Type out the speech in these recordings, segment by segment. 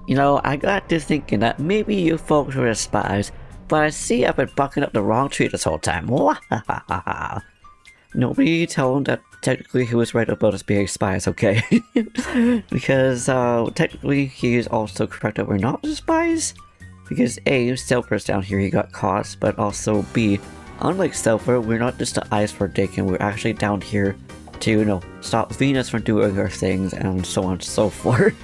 You know, I got to thinking that maybe you folks were the spies, but I see I've been barking up the wrong tree this whole time. Nobody tell him that technically he was right about us being spies, okay? Because technically he is also correct that we're not spies. Because A, Sylva's down here, he got caught, but also B, unlike Sylva, we're not just the eyes for digging, we're actually down here to, you know, stop Venus from doing her things and so on and so forth.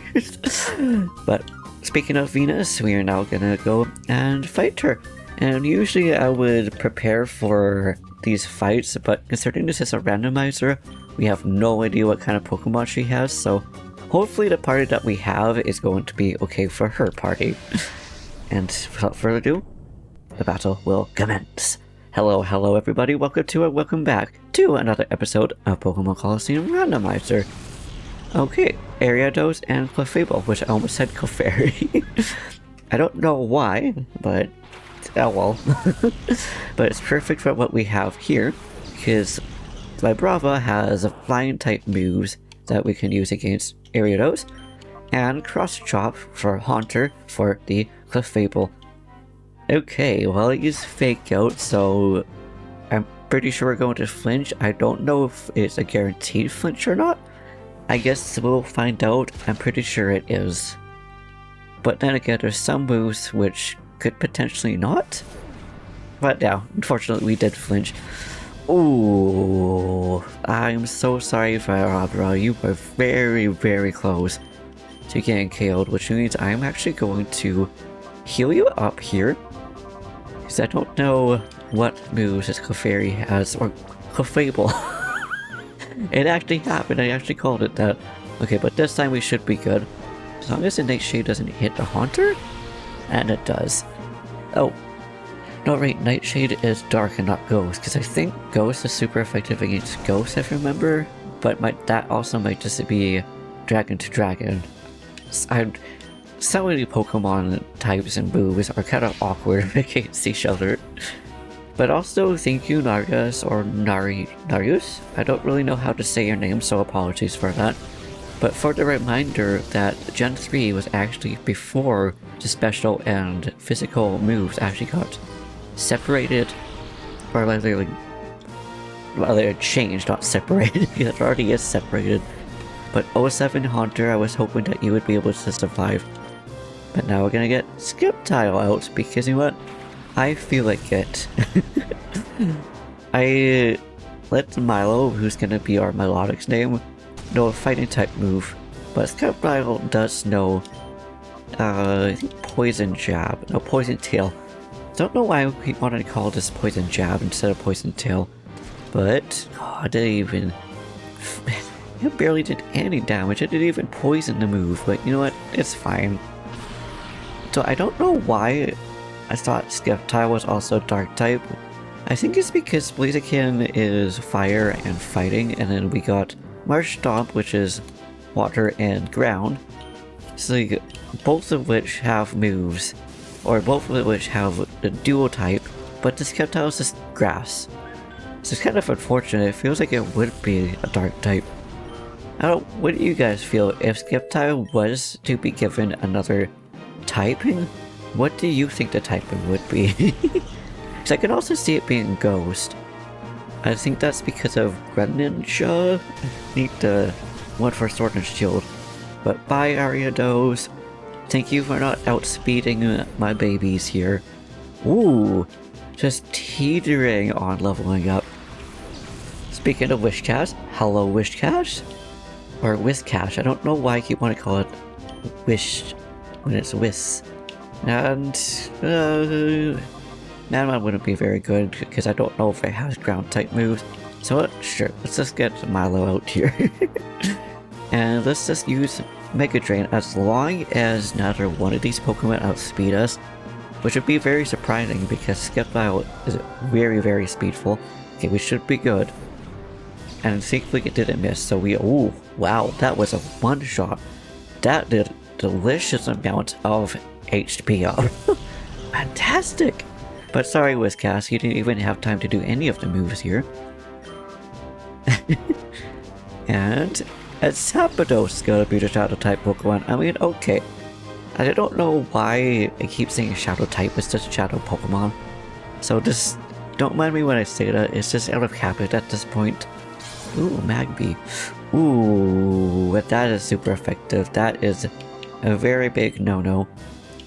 But speaking of Venus, we are now gonna go and fight her. And usually I would prepare for these fights, but considering this is a randomizer, we have no idea what kind of Pokemon she has, so hopefully the party that we have is going to be okay for her party. And without further ado, the battle will commence. Hello everybody, welcome back to another episode of Pokémon Colosseum Randomizer. Okay, Ariados and Clefable, which I almost said Clefairy. I don't know why, but oh well. But it's perfect for what we have here, because Vibrava has flying type moves that we can use against Ariados, and Cross Chop for Haunter for the Clefable. Okay, well, I use Fake Out, so I'm pretty sure we're going to flinch. I don't know if it's a guaranteed flinch or not. I guess we'll find out. I'm pretty sure it is. But then again, there's some moves which could potentially not. But yeah, unfortunately we did flinch. Ooh, I'm so sorry for Vibrava. You were very close to getting KO'd, which means I'm actually going to heal you up here. Because I don't know what moves this Clefairy has, or Clefable. It actually happened, I actually called it that. Okay, but this time we should be good. As long as the Nightshade doesn't hit the Haunter. And it does. Oh. No, right, Nightshade is Dark and not Ghost, because I think Ghost is super effective against Ghost, if you remember. But that also might just be Dragon to Dragon. So many Pokemon types and moves are kind of awkward against each other. But also, thank you Narius or Narius? I don't really know how to say your name, so apologies for that. But for the reminder that Gen 3 was actually before the special and physical moves actually got separated, or rather changed, not separated, because it already is separated. But 07 Haunter, I was hoping that you would be able to survive. But now we're gonna get Skiptile out, because you know what? I feel like it. I let Milo, who's gonna be our Melodic's name, know a fighting type move. But Skiptile does know, I think Poison Jab. No, Poison Tail. Don't know why we wanted to call this Poison Jab instead of Poison Tail. But, oh, I didn't even... It barely did any damage. It didn't even poison the move, but you know what? It's fine. So I don't know why I thought Skiptile was also Dark type. I think it's because Blaziken is fire and fighting, and then we got Marsh Stomp, which is water and ground. So both of which have moves, or both of which have the dual type, but the Skiptile is just grass. So it's kind of unfortunate. It feels like it would be a Dark type. What do you guys feel if Skiptile was to be given another typing? What do you think the typing would be? Because I can also see it being Ghost. I think that's because of Greninja. I need the one for Sword and Shield. But bye Ariados. Thank you for not outspeeding my babies here. Ooh, just teetering on leveling up. Speaking of Wishcash, hello Wishcash. Or Whiscash, I don't know why I keep wanting to call it Wish when it's Whis. And Manman wouldn't be very good because I don't know if it has ground type moves. So sure, let's just get Milo out here. And let's just use Mega Drain as long as neither one of these Pokemon outspeed us. Which would be very surprising because Skiptile is very speedful. Okay, we should be good. And thankfully it didn't miss, so ooh, wow, that was a one-shot. That did delicious amount of HP up. Fantastic! But sorry, Whiscash, you didn't even have time to do any of the moves here. And Zapdos is gonna be the shadow type Pokemon. I mean, okay. I don't know why I keep saying Shadow type, it's just Shadow Pokemon. So just don't mind me when I say that, it's just out of habit at this point. Ooh, Magby. Ooh, but that is super effective. That is a very big no-no.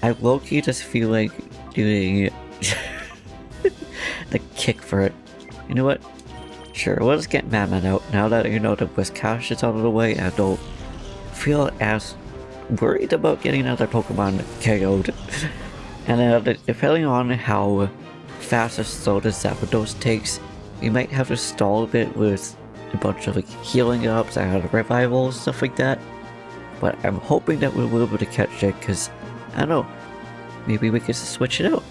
I low-key just feel like doing the kick for it. You know what? Sure, we'll just get Madman out now that you know the Whiskash is out of the way. I don't feel as worried about getting another Pokemon KO'd. And then depending on how fast or slow the Zapdos takes, we might have to stall a bit with a bunch of like healing ups and revivals, stuff like that. But I'm hoping that we'll be able to catch it, because I don't know, maybe we could switch it out.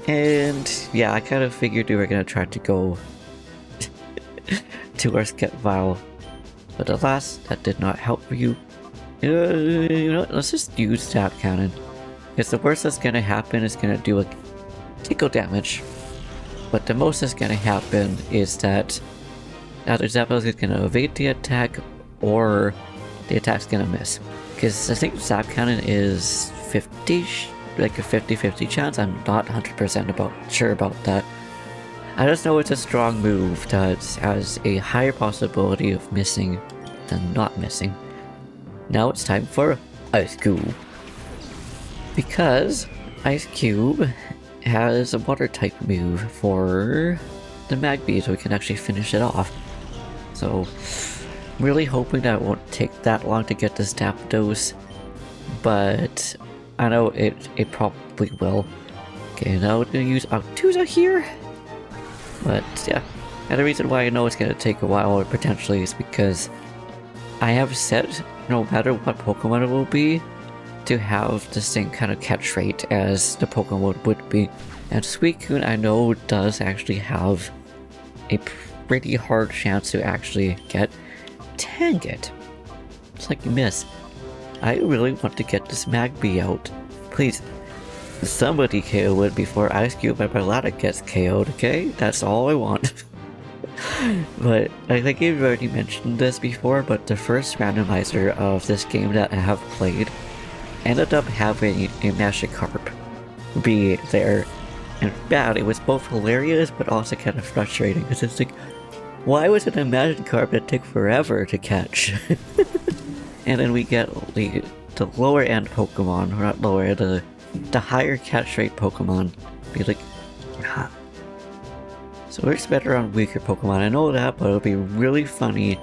And yeah, I kind of figured we were gonna try to go to our Skepvile, but alas, that did not help you. You know what, let's just use Zap Cannon, because the worst that's gonna happen is gonna do like tickle damage, but the most that's gonna happen is that either Zapdos is gonna evade the attack or the attack's gonna miss. Because I think Zap Cannon is 50, like a 50-50 chance. I'm not 100% sure about that. I just know it's a strong move that has a higher possibility of missing than not missing. Now it's time for Ice Cube. Because Ice Cube has a water type move for the Magby, so we can actually finish it off. So, I'm really hoping that it won't take that long to get this Zapdos, but I know it probably will. Okay, now we're gonna use Altuza here. But yeah, and the reason why I know it's gonna take a while or potentially is because I have set, no matter what Pokemon it will be, to have the same kind of catch rate as the Pokemon would be. And Suicune I know does actually have a pretty hard chance to actually get. Dang it. It's like you miss. I really want to get this Magby out. Please, somebody KO it before Ice Cube and Barletta gets KO'd, okay? That's all I want. But I think I've already mentioned this before, but the first randomizer of this game that I have played ended up having a Magikarp be there. And bad, it was both hilarious but also kind of frustrating, because it's like, why was it a Magikarp that took forever to catch? And then we get the lower end Pokemon, or not lower, the higher catch rate Pokemon be like, ah. So it works better on weaker Pokemon, I know that, but it would be really funny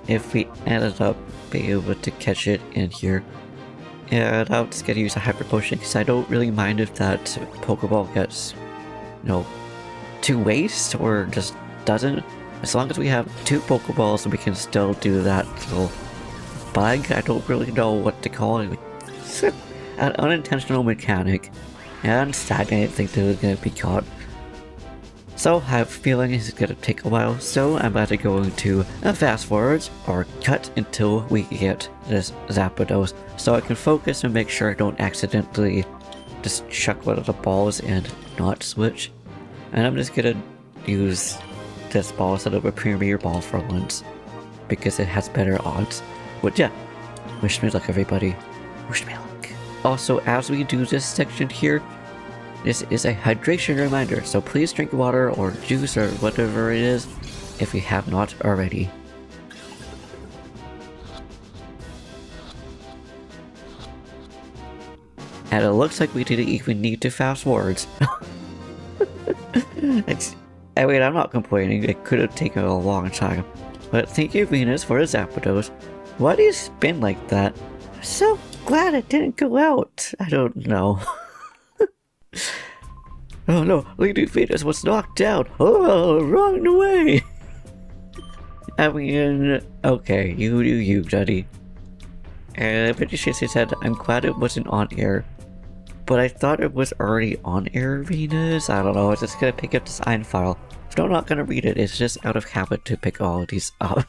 if we ended up being able to catch it in here. And I'm just gonna use a Hyper Potion, because I don't really mind if that Pokeball gets, you know, to waste, or just doesn't. As long as we have 2 Pokeballs, we can still do that little bug. I don't really know what to call it. An unintentional mechanic. And sad, I didn't think they were gonna be caught. So I have a feeling it's gonna take a while, so I'm about to go into a fast forward or cut until we get this Zapdos, so I can focus and make sure I don't accidentally just chuck one of the balls and not switch. And I'm just gonna use this ball instead of a Premier Ball for once, because it has better odds. But yeah, wish me luck everybody, wish me luck. Also, as we do this section here, this is a hydration reminder, so please drink water or juice or whatever it is if you have not already. And it looks like we didn't even need to fast forwards. I mean, I'm not complaining, it could have taken a long time. But thank you, Venus, for the Zapdos. Why do you spin like that? I'm so glad it didn't go out. I don't know. Oh no, Lady Venus was knocked down. Oh, wrong way. I mean, okay, you do you, Daddy. And pretty sure she said, I'm glad it wasn't on air. But I thought it was already on air, Venus. I don't know, I'm just gonna pick up this iron file. So I'm not gonna read it, it's just out of habit to pick all of these up.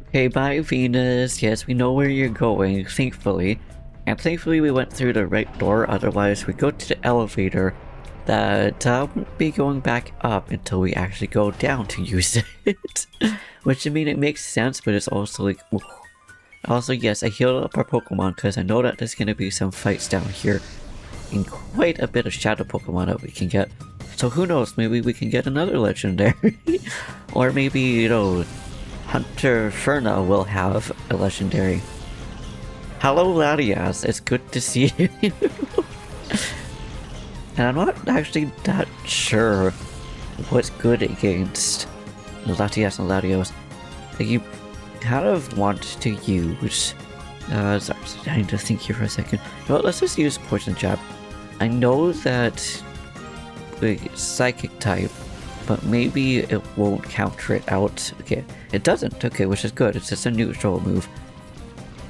Okay, bye Venus. Yes, we know where you're going, thankfully. And thankfully we went through the right door, otherwise we go to the elevator that wouldn't be going back up until we actually go down to use it. Which I mean, it makes sense, but it's also like, ooh, Also, yes, I healed up our Pokemon because I know that there's gonna be some fights down here. And quite a bit of Shadow Pokemon that we can get. So who knows, maybe we can get another legendary. Or maybe, you know, Hunter Ferna will have a legendary. Hello Latias, it's good to see you. And I'm not actually that sure what's good against Latias and Latios. Like, you kind of want to use... sorry, I need to think here for a second. Well, let's just use Poison Jab. I know that it's Psychic type, but maybe it won't counter it out. Okay, it doesn't. Okay, which is good. It's just a neutral move.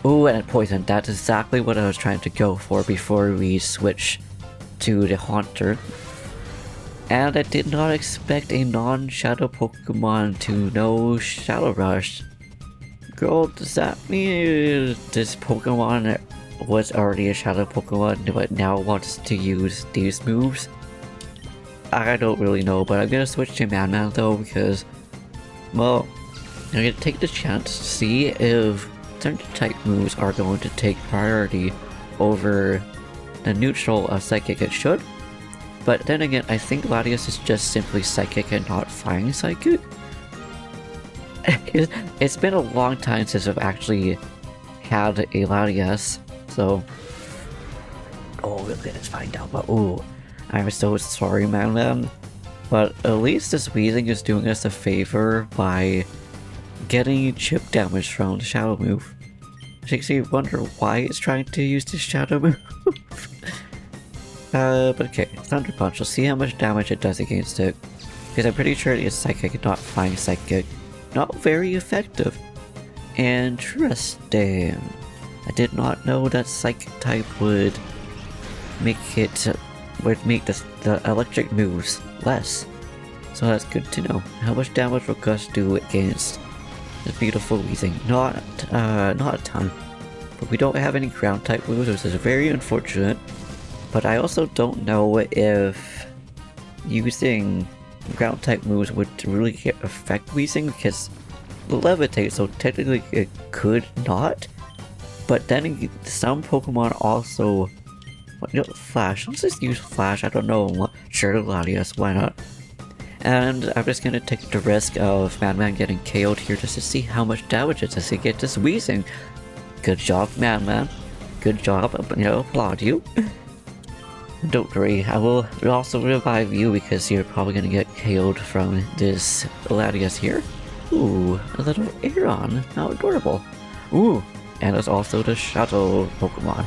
Ooh, and Poison. That's exactly what I was trying to go for before we switch to the Haunter. And I did not expect a non-Shadow Pokemon to know Shadow Rush. Girl, does that mean this Pokemon was already a Shadow Pokemon but now wants to use these moves? I don't really know, but I'm gonna switch to Man though because, well, I'm gonna take the chance to see if certain type moves are going to take priority over the neutral of Psychic. It should. But then again, I think Latias is just simply Psychic and not Flying Psychic. It's been a long time since I've actually had a Latias, so... Oh, let's find out, but ooh, I'm so sorry, man. But at least this Weezing is doing us a favor by getting chip damage from the Shadow move. Which makes me wonder why it's trying to use this Shadow move. But okay, Thunder Punch, we'll see how much damage it does against it. Because I'm pretty sure it is Psychic, not Flying Psychic. Not very effective. Interesting. I did not know that Psychic type would make it, the electric moves less. So that's good to know. How much damage will Gust do against this beautiful Weezing? Not a ton. But we don't have any ground type moves, which is very unfortunate. But I also don't know if using ground type moves would really affect Weezing because Levitate, so technically it could not. But then some Pokemon also, you know, Flash. Let's just use Flash. I don't know. Sure, Latias, why not? And I'm just gonna take the risk of Man getting KO'd here just to see how much damage it does to get this Weezing. Good job, Man. Good job. You know, applaud you. Don't worry, I will also revive you because you're probably gonna get KO'd from this Latias here. Ooh, a little Aeron. How adorable. Ooh, and there's also the Shadow Pokemon.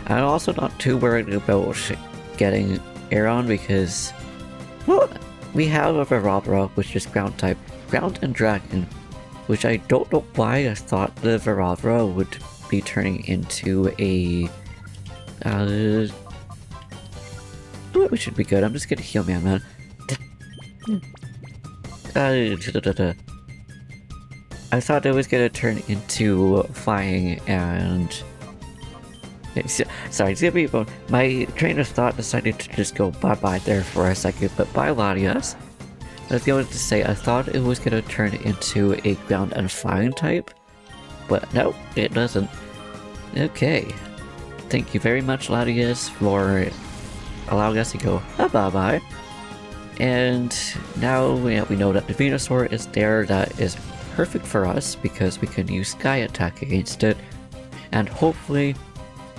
I'm also not too worried about getting Aeron because, well, we have a Varabra, which is Ground type. Ground and Dragon, which I don't know why I thought the Varabra would be turning into a... we should be good. I'm just gonna heal Man. I thought it was gonna turn into Flying and... Sorry, it's gonna be about... My train of thought decided to just go bye-bye there for a second, but bye Latias. I was going to say, I thought it was gonna turn into a Ground and Flying type, but no, it doesn't. Okay. Thank you very much, Latias, for allowing us to go bye-bye. And now we know that the Venusaur is there. That is perfect for us because we can use Sky Attack against it and hopefully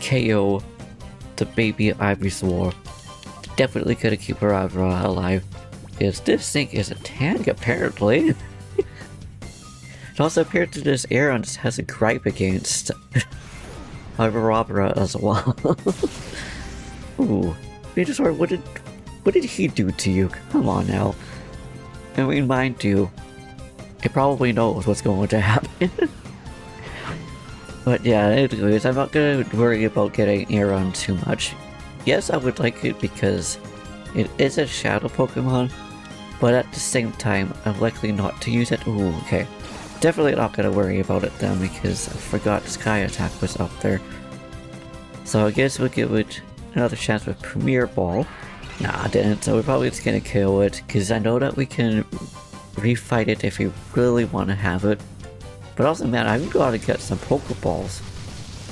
KO the baby Ivysaur. Definitely gonna keep Varabra alive because this thing is a tank apparently. It also appears that this Aeron just has a gripe against Varabra as well. Ooh, Venusaur, what did he do to you? Come on now. I mean, mind you, it probably knows what's going to happen. But yeah, anyways, I'm not gonna worry about getting Aeron too much. Yes, I would like it because it is a Shadow Pokemon, but at the same time, I'm likely not to use it. Ooh, okay. Definitely not gonna worry about it then because I forgot Sky Attack was up there. So I guess we'll give it another chance with Premier Ball. Nah, I didn't, so we're probably just gonna kill it because I know that we can refight it if we really want to have it. But also, man, I've got to get some Pokeballs.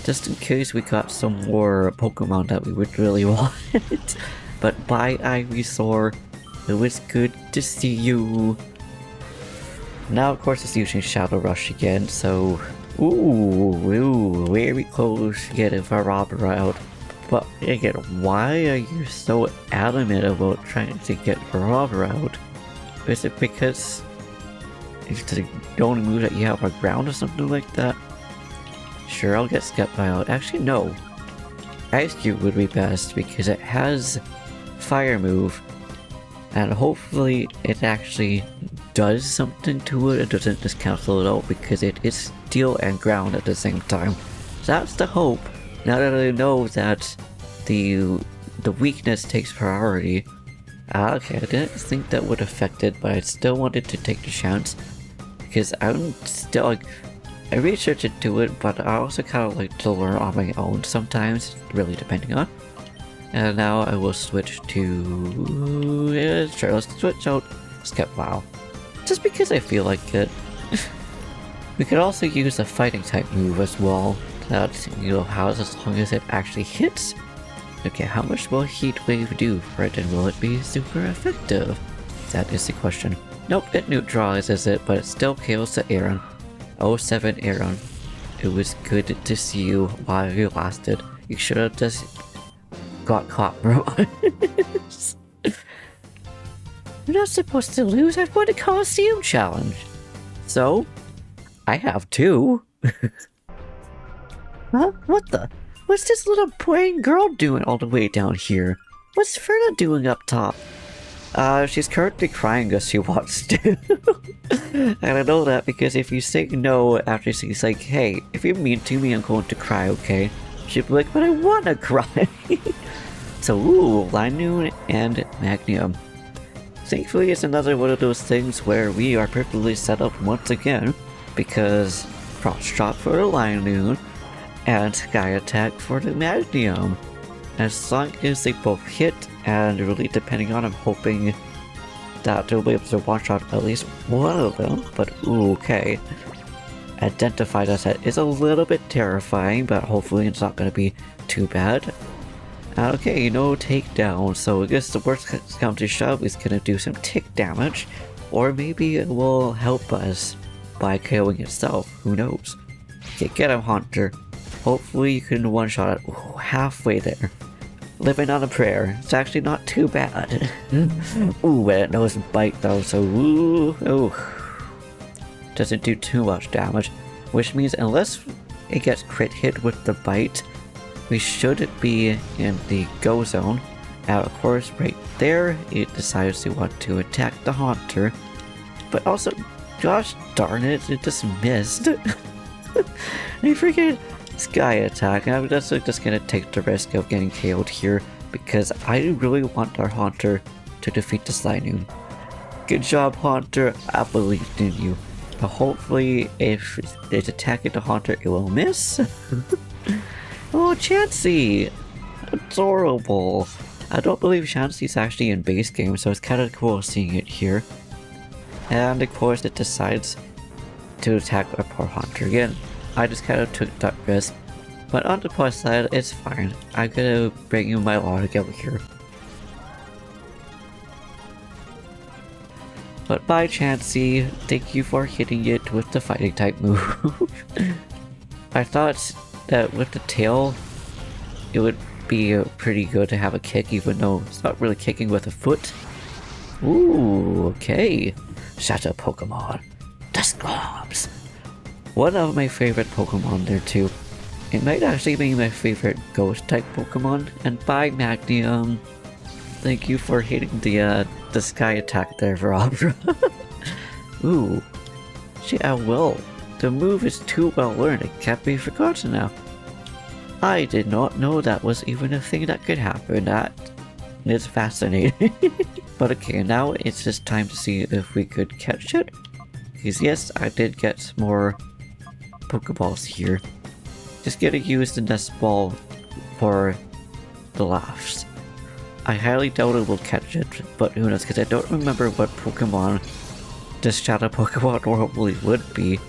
Just in case we got some more Pokemon that we would really want. But bye, Ivysaur. It was good to see you. Now, of course, it's using Shadow Rush again, so... Ooh, very close to getting Farabra out. But again, why are you so adamant about trying to get Farabra out? Is it because it's the only move that you have on ground or something like that? Sure, I'll get Sceptile out. Actually, no. Ice Cube would be best because it has Fire move. And hopefully it actually does something to it. It doesn't just cancel it out because it is steel and ground at the same time. So that's the hope. Now that I know that the weakness takes priority. Okay, I didn't think that would affect it, but I still wanted to take the chance. Because I'm still like, I researched into it, but I also kind of like to learn on my own sometimes, really depending on. And now I will switch to... yeah, sure, let's switch out Sceptile. Just because I feel like it. We could also use a fighting type move as well. That, you know, how as long as it actually hits. Okay, how much will Heat Wave do for it, and will it be super effective? That is the question. Nope, it neutralizes it, but it still kills the Aaron. 07 Aaron. It was good to see you while you lasted. You should have just got caught, bro. You're not supposed to lose. I've won the Colosseum challenge. So, I have two. Huh? What the? What's this little plain girl doing all the way down here? What's Ferna doing up top? She's currently crying as she wants to. And I know that because if you say no after she's like, hey, if you're mean to me, I'm going to cry, okay? She'd be like, but I wanna cry. So, ooh, Linoon and Magnium. Thankfully, it's another one of those things where we are perfectly set up once again, because Cross Chop for the Linoon and Sky Attack for the Magnium. As long as they both hit, and really depending on, I'm hoping that they'll be able to one-shot at least one of them, but ooh, okay. Identify that is a little bit terrifying, but hopefully it's not going to be too bad. Okay, no takedown, so I guess the worst comes to shove is going to do some tick damage, or maybe it will help us by KOing itself, who knows. Okay, get him, Haunter. Hopefully you can one-shot it. Ooh, halfway there. Living on a prayer. It's actually not too bad. Ooh, and it knows bite though, so ooh. Doesn't do too much damage, which means unless it gets crit hit with the bite, we should be in the go zone. And of course, right there, it decides to want to attack the Haunter. But also, gosh darn it, it just missed. I freaking Sky Attack. I'm just gonna take the risk of getting KO'd here because I really want our Haunter to defeat the Linoon. Good job, Haunter. I believed in you. But hopefully, if it's attacking the Haunter, it will miss. Oh, Chansey! Adorable! I don't believe Chansey's actually in base game, so it's kind of cool seeing it here. And of course, it decides to attack our poor Haunter again. I just kind of took that risk. But on the plus side, it's fine. I'm gonna bring you my log over here. But bye, Chansey. Thank you for hitting it with the fighting type move. I thought that with the tail, it would be pretty good to have a kick, even though it's not really kicking with a foot. Ooh, okay. Shadow Pokemon. The Squabs. One of my favorite Pokemon there too. It might actually be my favorite ghost type Pokemon. And bye, Magnium. Thank you for hitting the Sky Attack there, Verabra. Ooh. See, I will. The move is too well learned, it can't be forgotten now. I did not know that was even a thing that could happen. That is fascinating. But okay, now it's just time to see if we could catch it. Because yes, I did get more Pokeballs here. Just gonna use the nest ball for the laughs. I highly doubt it will catch it, but who knows, because I don't remember what Pokemon this Shadow Pokemon normally would be.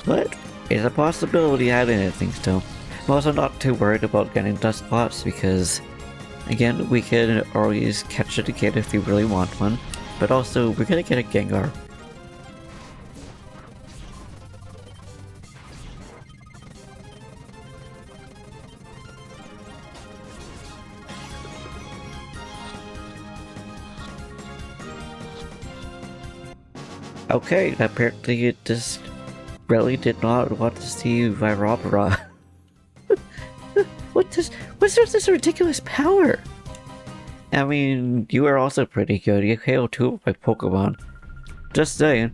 But it's a possibility I didn't think so. I'm also not too worried about getting Dusclops because, again, we can always catch it again if we really want one. But also, we're gonna get a Gengar. Okay, apparently it just really did not want to see Virobra. What's this ridiculous power? I mean, you are also pretty good. You KO 2 of my Pokemon. Just saying.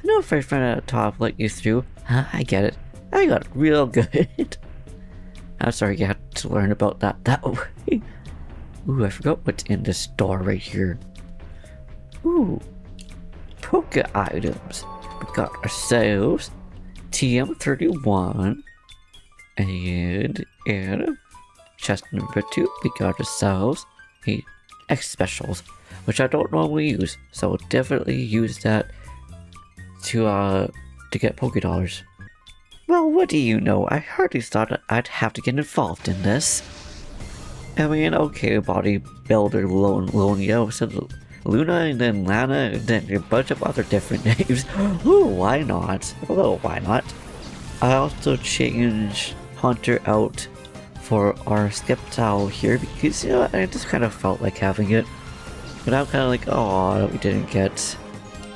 I know if I friend at the top let you through. Huh, I get it. I got real good. I'm sorry you had to learn about that way. Ooh, I forgot what's in this store right here. Ooh. Poke items. We got ourselves TM31 and in chest number 2 we got ourselves a X specials, which I don't normally use, so I'll definitely use that to get Poké Dollars. Well, what do you know? I hardly thought I'd have to get involved in this. I mean, okay, bodybuilder Lonia, so Luna and then Lana and then a bunch of other different names. Ooh, why not? Well, why not? I also changed Hunter out for our Skeptile here because, you know, I just kind of felt like having it. But I'm kind of like, oh, we didn't get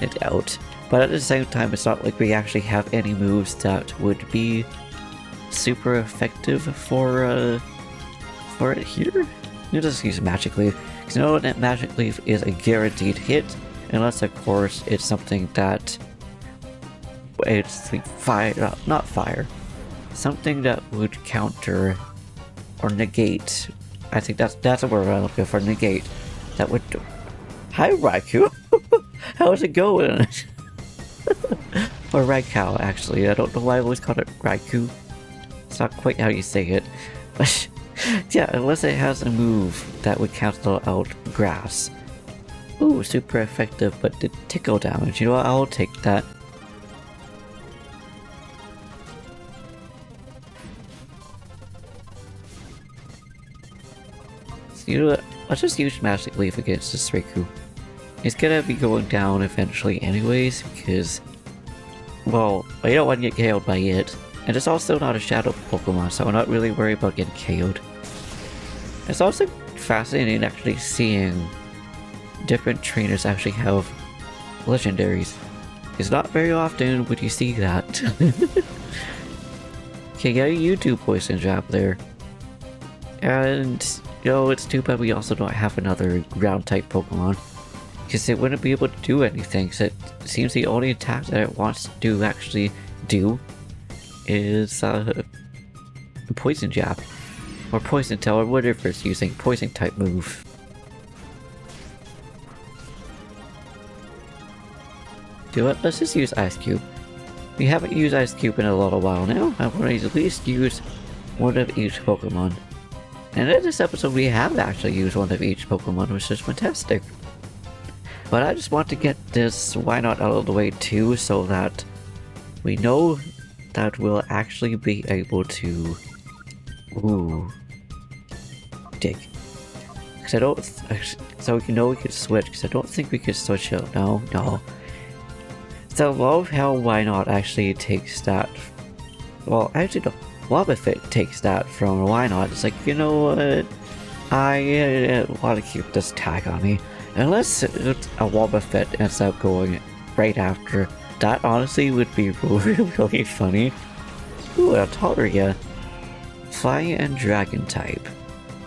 it out. But at the same time, it's not like we actually have any moves that would be super effective for it here. You just use Magic Leaf. Because you know that Magic Leaf is a guaranteed hit, unless of course it's something that it's like fire, not fire, something that would counter or negate. I think that's a word I'm looking for. Negate. That would. Hi Raikou. How's it going? Or Raikou, actually. I don't know why I always call it Raikou. It's not quite how you say it, but. Yeah, unless it has a move that would cancel out grass. Ooh, super effective, but did tickle damage. You know what? I'll take that. So you know what? Let's just use Magic Leaf against this Raikou. It's gonna be going down eventually anyways, because, well, I don't want to get KO'd by it. And it's also not a Shadow Pokemon, so I'm not really worried about getting KO'd. It's also fascinating actually seeing different trainers actually have legendaries. It's not very often would you see that. Okay, yeah, you do Poison Jab there. And, you know, it's too bad we also don't have another ground type Pokemon. Because it wouldn't be able to do anything, so it seems the only attack that it wants to actually do is Poison Jab. Or Poison Tail, or whatever it's using, Poison type move. You know what, let's just use Ice Cube. We haven't used Ice Cube in a little while now. I want to at least use one of each Pokemon. And in this episode we have actually used one of each Pokemon, which is fantastic. But I just want to get this why not out of the way too, so that we know that we'll actually be able to dig. Because I don't, so you know we could switch, because I don't think we could switch out. No. So I love how why not actually takes that. Well, actually no, Wobbuffet takes that from why not. It's like, you know what, I want to keep this tag on me. Unless a Wobbuffet ends up going right after. That honestly would be really funny. Ooh, a Talria. Fire and Dragon type.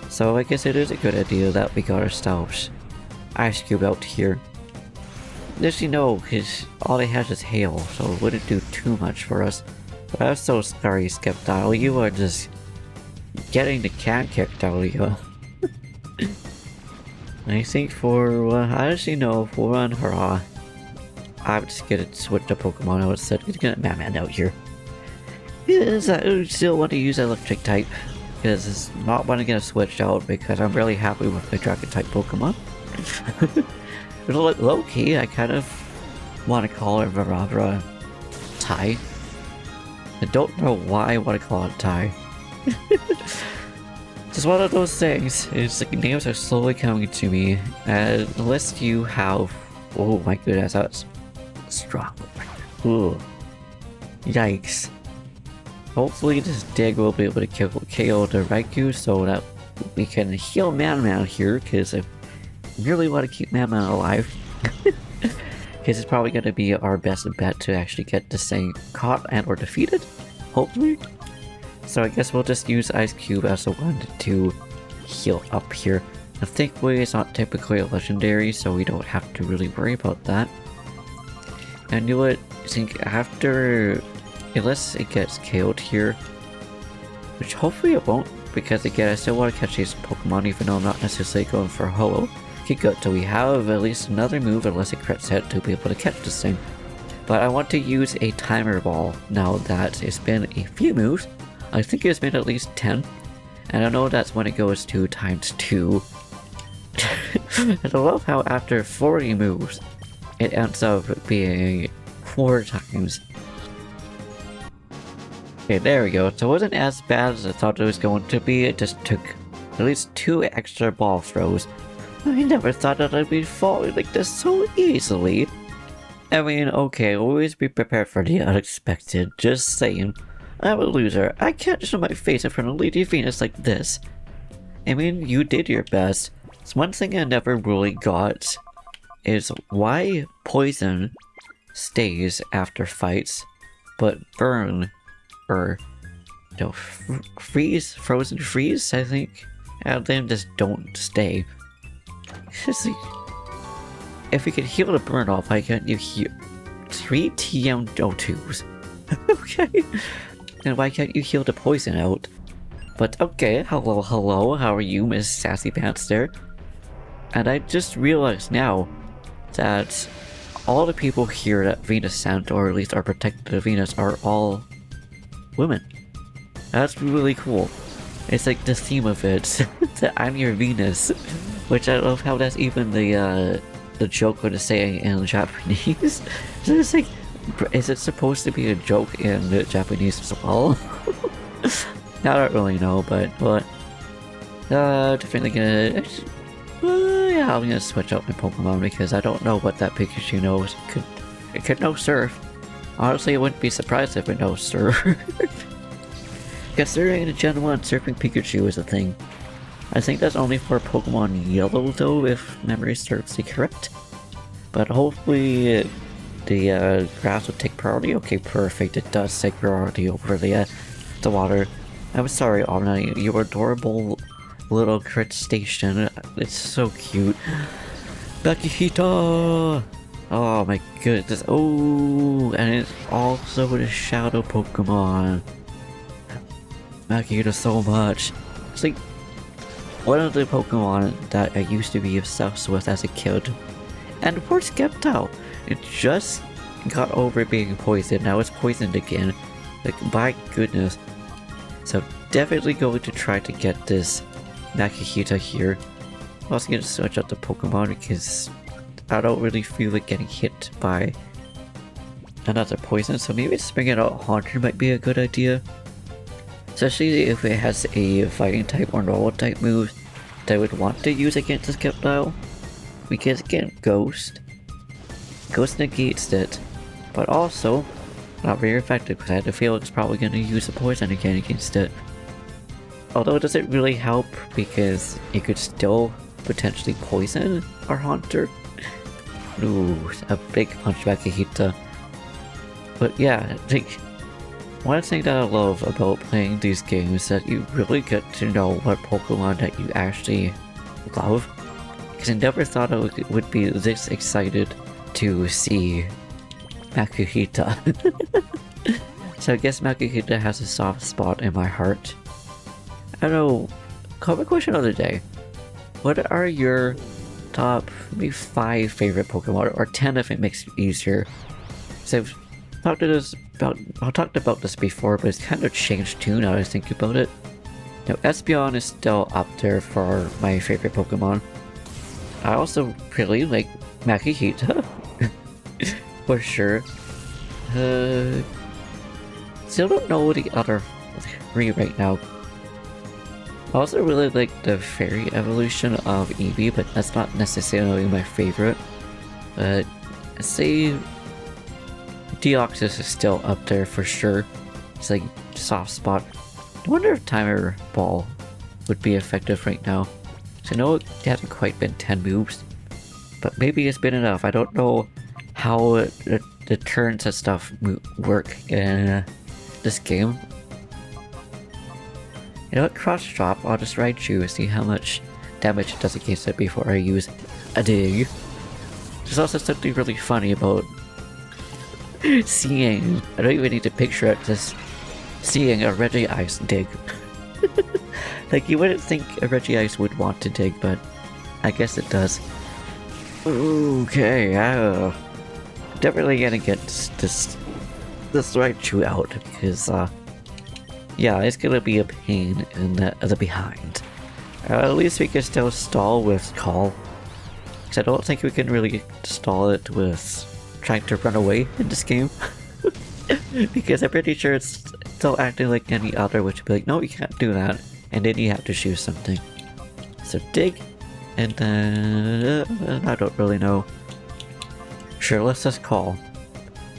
So I guess it is a good idea that we got ourselves Ice Cube out here. This, you know, because all it has is hail, so it wouldn't do too much for us. But I'm so sorry, Skeptile. You are just getting the cat kicked out of you. I think for, I actually know, for one hurrah, I'm just gonna switch to Pokemon. I was said, get Man out here. Yes, I still want to use Electric type, because it's not want to get switched out, because I'm really happy with my Dragon type Pokemon. Low key, I kind of want to call her Virabra Tai. I don't know why I want to call it Ty. Just one of those things. It's like names are slowly coming to me, and unless you have... Oh my goodness, that's strong. Ooh. Yikes. Hopefully this dig will be able to KO the Raikou so that we can heal Man here, because I really want to keep Man alive. Because it's probably going to be our best bet to actually get this thing caught and or defeated, hopefully. So I guess we'll just use Ice Cube as a one to heal up here. And thankfully it's not typically a legendary, so we don't have to really worry about that. And you would think after, unless it gets KO'd here, which hopefully it won't, because again I still want to catch these Pokemon even though I'm not necessarily going for a holo. Okay, good, so we have at least another move unless it crits hit to be able to catch this thing. But I want to use a timer ball now that it's been a few moves. I think it's been at least 10. And I know that's when it goes to times 2. And I love how after 40 moves, it ends up being 4 times. Okay, there we go. So it wasn't as bad as I thought it was going to be. It just took at least 2 extra ball throws. I never thought that I'd be falling like this so easily. I mean, okay, always be prepared for the unexpected, just saying. I'm a loser. I can't show my face in front of Lady Venus like this. I mean, you did your best. So one thing I never really got is why poison stays after fights, but burn, or, you know, frozen freeze, I think, and then just don't stay. It's like, if we could heal the burn off, why can't you heal 3 TM02s? Okay. And why can't you heal the poison out? But okay, hello, how are you, Miss Sassy Pants there? And I just realized now that all the people here at Venus sent, or at least are protected of Venus, are all women. That's really cool. It's like the theme of it, that I'm your Venus, which I love how that's even the joke of the saying in Japanese. So it's like, is it supposed to be a joke in Japanese as well? I don't really know, but definitely gonna. Yeah, I'm gonna switch out my Pokemon because I don't know what that Pikachu knows. It could know Surf. Honestly, I wouldn't be surprised if it knows Surf. Considering the Gen 1 Surfing Pikachu is a thing. I think that's only for Pokemon Yellow though, if memory serves me correct. But hopefully the grass will take priority. Okay, perfect. It does take priority over the water. I'm sorry, Omni, your adorable little crit station. It's so cute. Bakihita! Oh my goodness. Oh, and it's also a shadow Pokemon. Bakihita so much. It's like one of the Pokemon that I used to be obsessed with as a kid. And poor Skeptile. It just got over being poisoned. Now it's poisoned again. Like, my goodness. So definitely going to try to get this Bakihita here. I'm also going to switch out the Pokemon because I don't really feel like getting hit by another poison. So maybe just bringing out Haunter might be a good idea. Especially if it has a fighting type or normal type move that I would want to use against this Skeptile. Because again, Ghost negates it, but also not very effective because I had a feeling it's probably going to use a poison again against it. Although does it really help because it could still potentially poison our Haunter? Ooh, a big punch back Akihita. But yeah, I think one thing that I love about playing these games is that you really get to know what Pokemon that you actually love. Because I never thought I would be this excited to see Makuhita. So I guess Makuhita has a soft spot in my heart. I don't know, comment question of the day. What are your top maybe 5 favorite Pokemon, or 10 if it makes it easier? So I've talked about this before, but it's kind of changed too now that I think about it. Now Espeon is still up there for my favorite Pokemon. I also really like Makuhita. For sure. Let's still don't know the other three right now. I also really like the fairy evolution of Eevee, but that's not necessarily my favorite. But I'd say Deoxys is still up there for sure. It's like soft spot. I wonder if Timer Ball would be effective right now. So I know it hasn't quite been 10 moves, but maybe it's been enough. I don't know how the turns and stuff work in this game. You know what, cross drop, I'll just Raichu and see how much damage it does against it before I use a dig. There's also something really funny about seeing, I don't even need to picture it, just seeing a Regice dig. Like, you wouldn't think a Regice would want to dig, but I guess it does. Okay, definitely gonna get this Raichu out, because yeah, it's gonna be a pain in the behind. At least we can still stall with Call, because I don't think we can really stall it with trying to run away in this game. Because I'm pretty sure it's still acting like any other, which would be like, no, you can't do that, and then you have to choose something. So dig, and then I don't really know. Sure, let's just Call.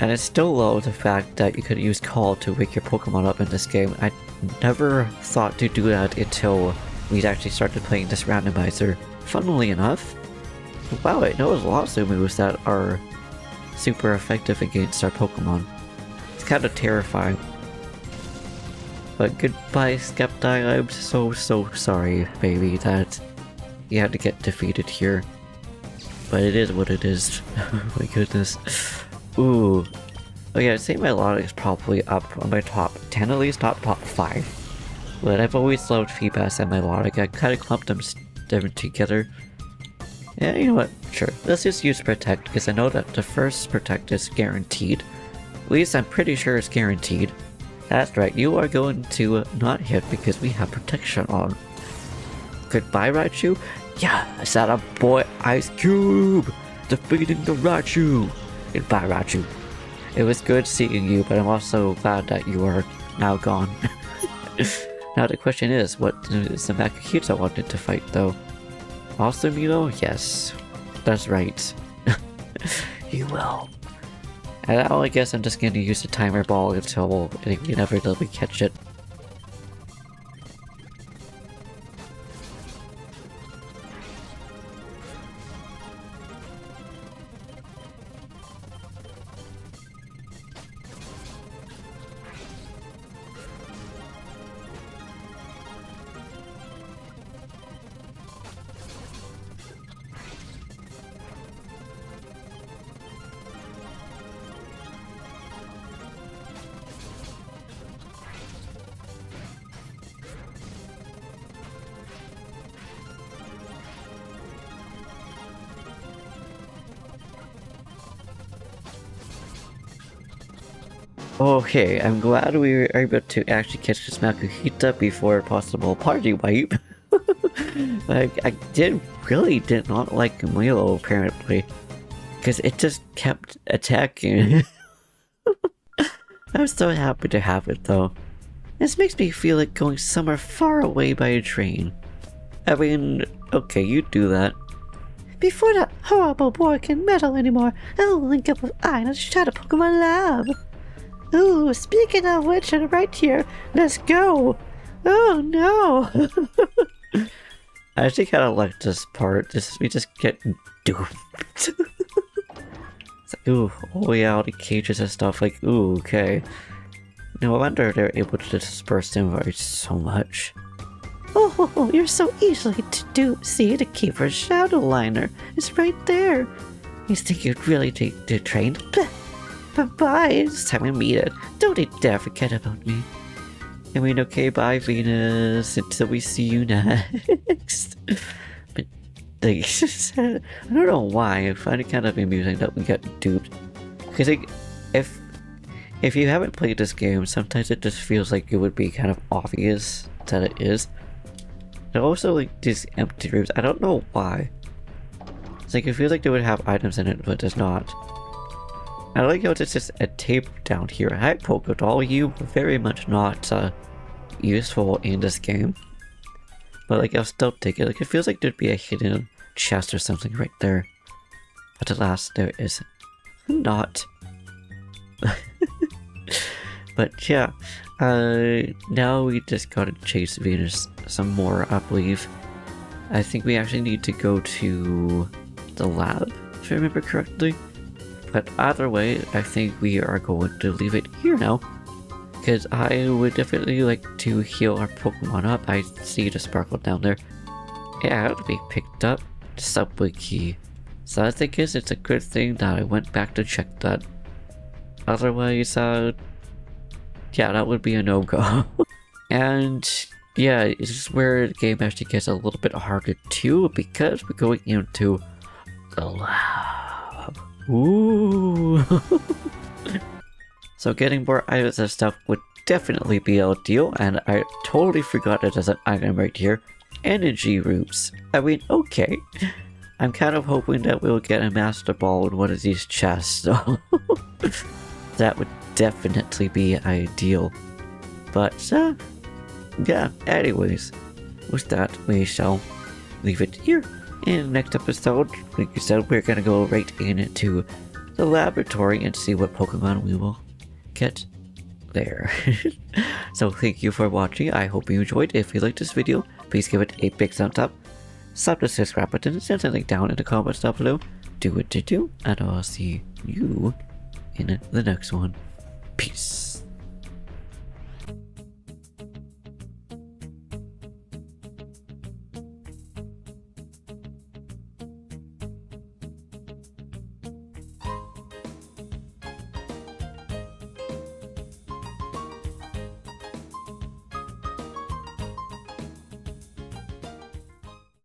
And it's still low the fact that you could use Call to wake your Pokemon up in this game. I never thought to do that until we actually started playing this randomizer. Funnily enough, wow, it knows lots of moves that are super effective against our Pokemon. It's kind of terrifying. But goodbye, Skeptile, I'm so sorry, baby, that you had to get defeated here. But it is what it is. Oh my goodness. Ooh. Okay, I'd say my Melodic is probably up on my top 10 at least, not top 5. But I've always loved Feebas and Melodic. I kind of clumped them together. Yeah, you know what? Sure. Let's just use Protect, because I know that the first Protect is guaranteed. At least I'm pretty sure it's guaranteed. That's right, you are going to not hit because we have protection on. Goodbye, Raichu? Yeah, is that a boy? Ice Cube! Defeating the Raichu! Goodbye, Raichu. It was good seeing you, but I'm also glad that you are now gone. Now the question is, what is the Makuhita wanted to fight though? Also Milo? Yes. That's right. You will. And now I guess I'm just going to use the Timer Ball until we inevitably catch it. Okay, I'm glad we were able to actually catch this Makuhita before a possible party wipe. I really did not like Milo apparently, because it just kept attacking. I'm so happy to have it though. This makes me feel like going somewhere far away by a train. I mean, okay, you do that. Before that horrible boy can meddle anymore, I'll link up with I and Shadow Pokemon Lab. Ooh, speaking of which, I'm right here. Let's go! Oh no! I actually kind of like this part. We just get duped. It's like, ooh, oh yeah, all the cages and stuff. Like, ooh, okay. No wonder they're able to disperse the environment so much. Oh, you're so easily to see the Keeper's Shadow Liner. It's right there. You think you'd really take the train? Bye-bye, it's time we meet it. Don't you dare forget about me. I mean, okay, bye Venus, until we see you next. But, like, I don't know why, I find it kind of amusing that we got duped. Because, like, if you haven't played this game, sometimes it just feels like it would be kind of obvious that it is. And also, like, these empty rooms, I don't know why. It's like, it feels like they would have items in it, but there's not. I like how there's just a table down here. Hi, Pokedoll, you were very much not useful in this game. But like, I'll still take it. Like, it feels like there'd be a hidden chest or something right there. But alas, there is not. But yeah, now we just gotta chase Venus some more, I believe. I think we actually need to go to the lab, if I remember correctly. But either way, I think we are going to leave it here now. Because I would definitely like to heal our Pokemon up. I see the sparkle down there. Yeah, it had to be picked up. The subway key. So I think it's a good thing that I went back to check that. Otherwise, yeah, that would be a no-go. And yeah, this is where the game actually gets a little bit harder too, because we're going into the lab. Ooh. So getting more items and stuff would definitely be ideal, and I totally forgot that there's an item right here. Energy roots. I mean, okay. I'm kind of hoping that we'll get a Master Ball in one of these chests, so that would definitely be ideal. But, yeah, anyways, with that, we shall leave it here. In the next episode, like you said, we're gonna go right into the laboratory and see what Pokemon we will get there. So thank you for watching. I hope you enjoyed. If you liked this video, please give it a big thumbs up. Slap the subscribe button, send a link down in the comments down below. Do what to do, and I'll see you in the next one. Peace.